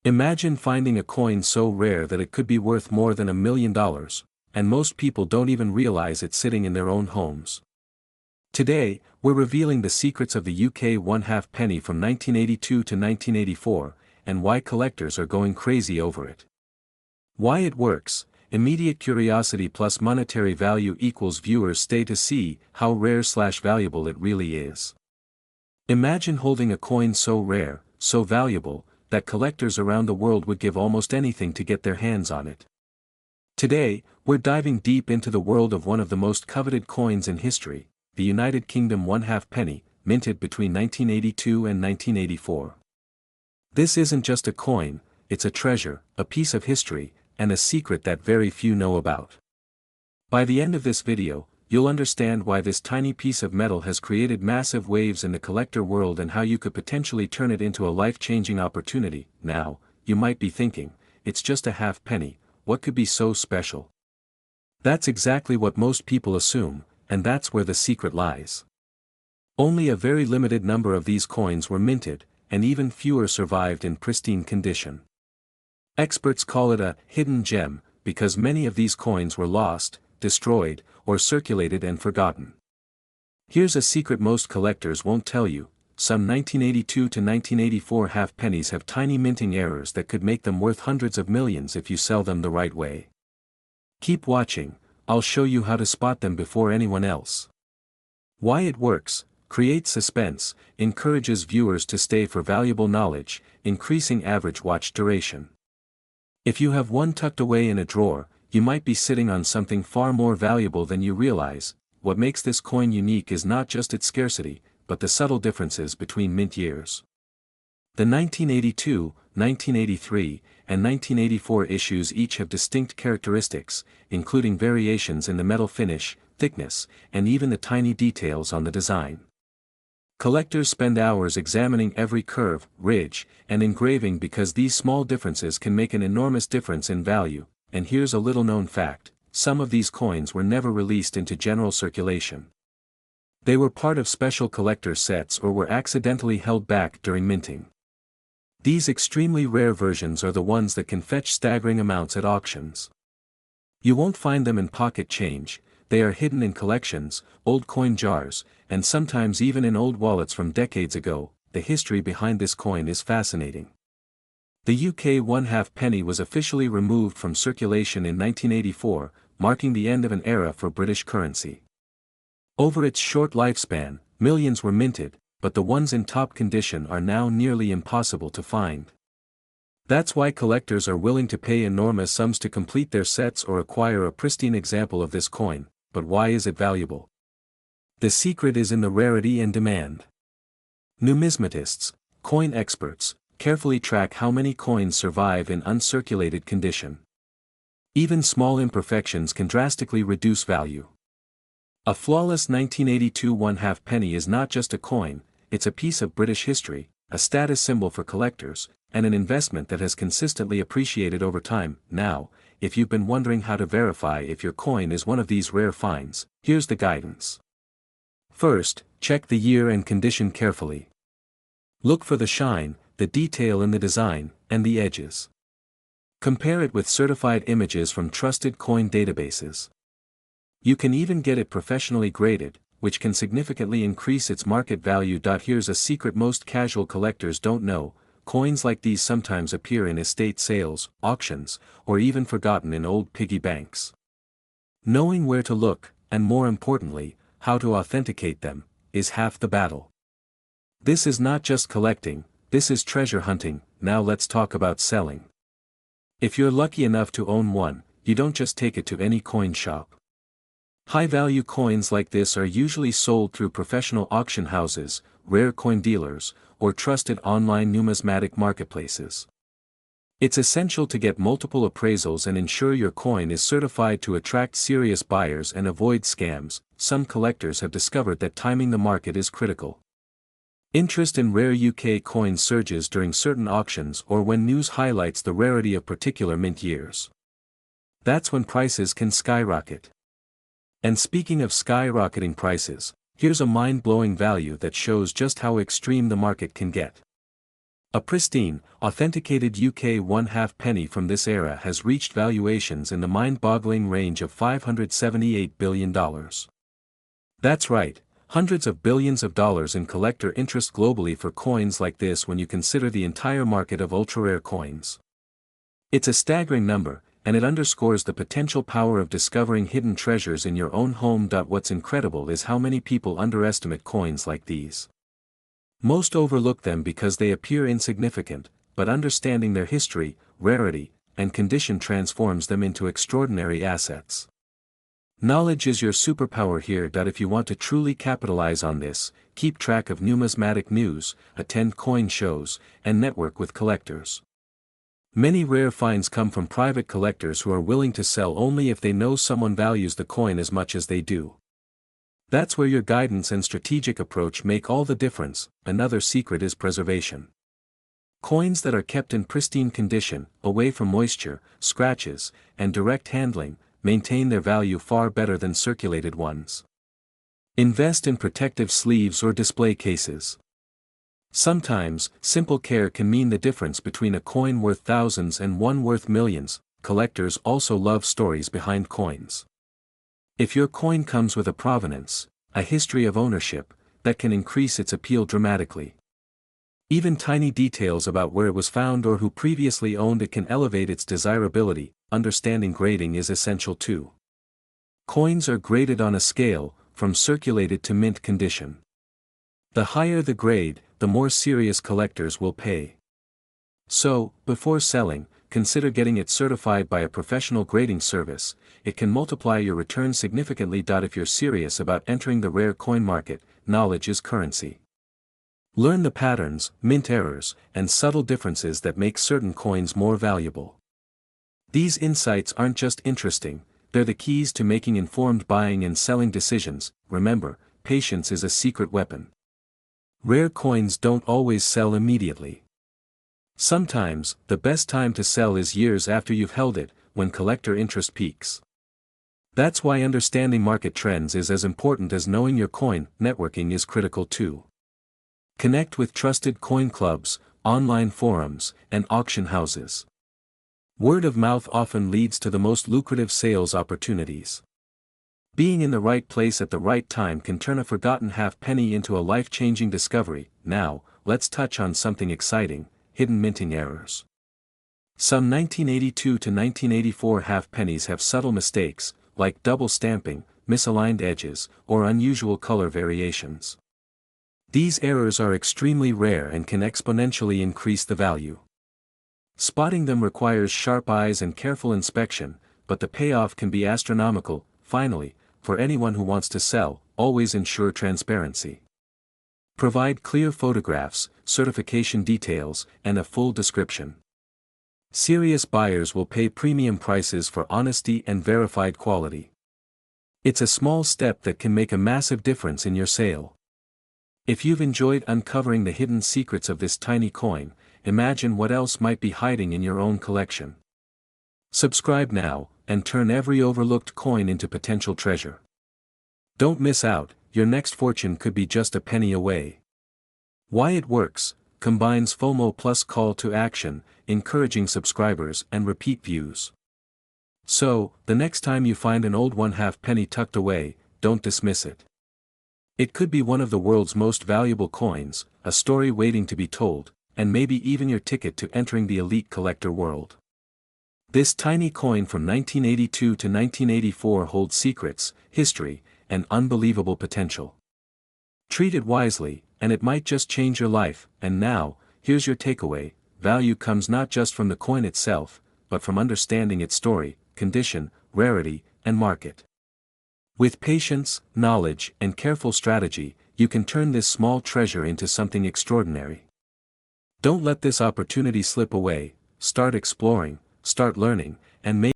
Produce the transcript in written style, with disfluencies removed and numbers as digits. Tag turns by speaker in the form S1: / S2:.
S1: Imagine finding a coin so rare that it could be worth more than $1 million, and most people don't even realize it's sitting in their own homes. Today, we're revealing the secrets of the UK one-half penny from 1982 to 1984, and why collectors are going crazy over it. Why it works: immediate curiosity plus monetary value equals viewers stay to see how rare/valuable it really is. Imagine holding a coin so rare, so valuable, that collectors around the world would give almost anything to get their hands on it. Today, we're diving deep into the world of one of the most coveted coins in history, the United Kingdom one-half penny, minted between 1982 and 1984. This isn't just a coin, it's a treasure, a piece of history, and a secret that very few know about. By the end of this video, you'll understand why this tiny piece of metal has created massive waves in the collector world and how you could potentially turn it into a life-changing opportunity. Now, you might be thinking, it's just a half penny, what could be so special? That's exactly what most people assume, and that's where the secret lies. Only a very limited number of these coins were minted, and even fewer survived in pristine condition. Experts call it a hidden gem, because many of these coins were lost, destroyed, or circulated and forgotten. Here's a secret most collectors won't tell you: some 1982 to 1984 half pennies have tiny minting errors that could make them worth hundreds of millions if you sell them the right way. Keep watching, I'll show you how to spot them before anyone else. Why it works: creates suspense, encourages viewers to stay for valuable knowledge, increasing average watch duration. If you have one tucked away in a drawer, you might be sitting on something far more valuable than you realize. What makes this coin unique is not just its scarcity, but the subtle differences between mint years. The 1982, 1983, and 1984 issues each have distinct characteristics, including variations in the metal finish, thickness, and even the tiny details on the design. Collectors spend hours examining every curve, ridge, and engraving because these small differences can make an enormous difference in value. And here's a little-known fact: some of these coins were never released into general circulation. They were part of special collector sets or were accidentally held back during minting. These extremely rare versions are the ones that can fetch staggering amounts at auctions. You won't find them in pocket change, they are hidden in collections, old coin jars, and sometimes even in old wallets from decades ago. The history behind this coin is fascinating. The UK one-half penny was officially removed from circulation in 1984, marking the end of an era for British currency. Over its short lifespan, millions were minted, but the ones in top condition are now nearly impossible to find. That's why collectors are willing to pay enormous sums to complete their sets or acquire a pristine example of this coin. But why is it valuable? The secret is in the rarity and demand. Numismatists, coin experts, carefully track how many coins survive in uncirculated condition. Even small imperfections can drastically reduce value. A flawless 1982 one-half penny is not just a coin, it's a piece of British history, a status symbol for collectors, and an investment that has consistently appreciated over time. Now, if you've been wondering how to verify if your coin is one of these rare finds, here's the guidance. First, check the year and condition carefully. Look for the shine, the detail in the design, and the edges. Compare it with certified images from trusted coin databases. You can even get it professionally graded, which can significantly increase its market value. Here's a secret most casual collectors don't know: coins like these sometimes appear in estate sales, auctions, or even forgotten in old piggy banks. Knowing where to look, and more importantly, how to authenticate them, is half the battle. This is not just collecting, this is treasure hunting. Now let's talk about selling. If you're lucky enough to own one, you don't just take it to any coin shop. High-value coins like this are usually sold through professional auction houses, rare coin dealers, or trusted online numismatic marketplaces. It's essential to get multiple appraisals and ensure your coin is certified to attract serious buyers and avoid scams. Some collectors have discovered that timing the market is critical. Interest in rare UK coins surges during certain auctions or when news highlights the rarity of particular mint years. That's when prices can skyrocket. And speaking of skyrocketing prices, here's a mind-blowing value that shows just how extreme the market can get. A pristine, authenticated UK 1/2 penny from this era has reached valuations in the mind-boggling range of $578 billion. That's right, hundreds of billions of dollars in collector interest globally for coins like this when you consider the entire market of ultra-rare coins. It's a staggering number, and it underscores the potential power of discovering hidden treasures in your own home. What's incredible is how many people underestimate coins like these. Most overlook them because they appear insignificant, but understanding their history, rarity, and condition transforms them into extraordinary assets. Knowledge is your superpower here. If you want to truly capitalize on this, keep track of numismatic news, attend coin shows, and network with collectors. Many rare finds come from private collectors who are willing to sell only if they know someone values the coin as much as they do. That's where your guidance and strategic approach make all the difference. Another secret is preservation. Coins that are kept in pristine condition, away from moisture, scratches, and direct handling, maintain their value far better than circulated ones. Invest in protective sleeves or display cases. Sometimes, simple care can mean the difference between a coin worth thousands and one worth millions. Collectors also love stories behind coins. If your coin comes with a provenance, a history of ownership, that can increase its appeal dramatically. Even tiny details about where it was found or who previously owned it can elevate its desirability. Understanding grading is essential too. Coins are graded on a scale, from circulated to mint condition. The higher the grade, the more serious collectors will pay. So, before selling, consider getting it certified by a professional grading service. It can multiply your return significantly. If you're serious about entering the rare coin market, knowledge is currency. Learn the patterns, mint errors, and subtle differences that make certain coins more valuable. These insights aren't just interesting, they're the keys to making informed buying and selling decisions. Remember, patience is a secret weapon. Rare coins don't always sell immediately. Sometimes, the best time to sell is years after you've held it, when collector interest peaks. That's why understanding market trends is as important as knowing your coin. Networking is critical too. Connect with trusted coin clubs, online forums, and auction houses. Word of mouth often leads to the most lucrative sales opportunities. Being in the right place at the right time can turn a forgotten half penny into a life-changing discovery. Now, let's touch on something exciting: hidden minting errors. Some 1982 to 1984 half pennies have subtle mistakes, like double stamping, misaligned edges, or unusual color variations. These errors are extremely rare and can exponentially increase the value. Spotting them requires sharp eyes and careful inspection, but the payoff can be astronomical. Finally, for anyone who wants to sell, always ensure transparency. Provide clear photographs, certification details, and a full description. Serious buyers will pay premium prices for honesty and verified quality. It's a small step that can make a massive difference in your sale. If you've enjoyed uncovering the hidden secrets of this tiny coin, imagine what else might be hiding in your own collection. Subscribe now, and turn every overlooked coin into potential treasure. Don't miss out, your next fortune could be just a penny away. Why it works: combines FOMO plus call to action, encouraging subscribers and repeat views. So, the next time you find an old 1/2 penny tucked away, don't dismiss it. It could be one of the world's most valuable coins, a story waiting to be told, and maybe even your ticket to entering the elite collector world. This tiny coin from 1982 to 1984 holds secrets, history, and unbelievable potential. Treat it wisely, and it might just change your life. And now, here's your takeaway: value comes not just from the coin itself, but from understanding its story, condition, rarity, and market. With patience, knowledge, and careful strategy, you can turn this small treasure into something extraordinary. Don't let this opportunity slip away. Start exploring, start learning, and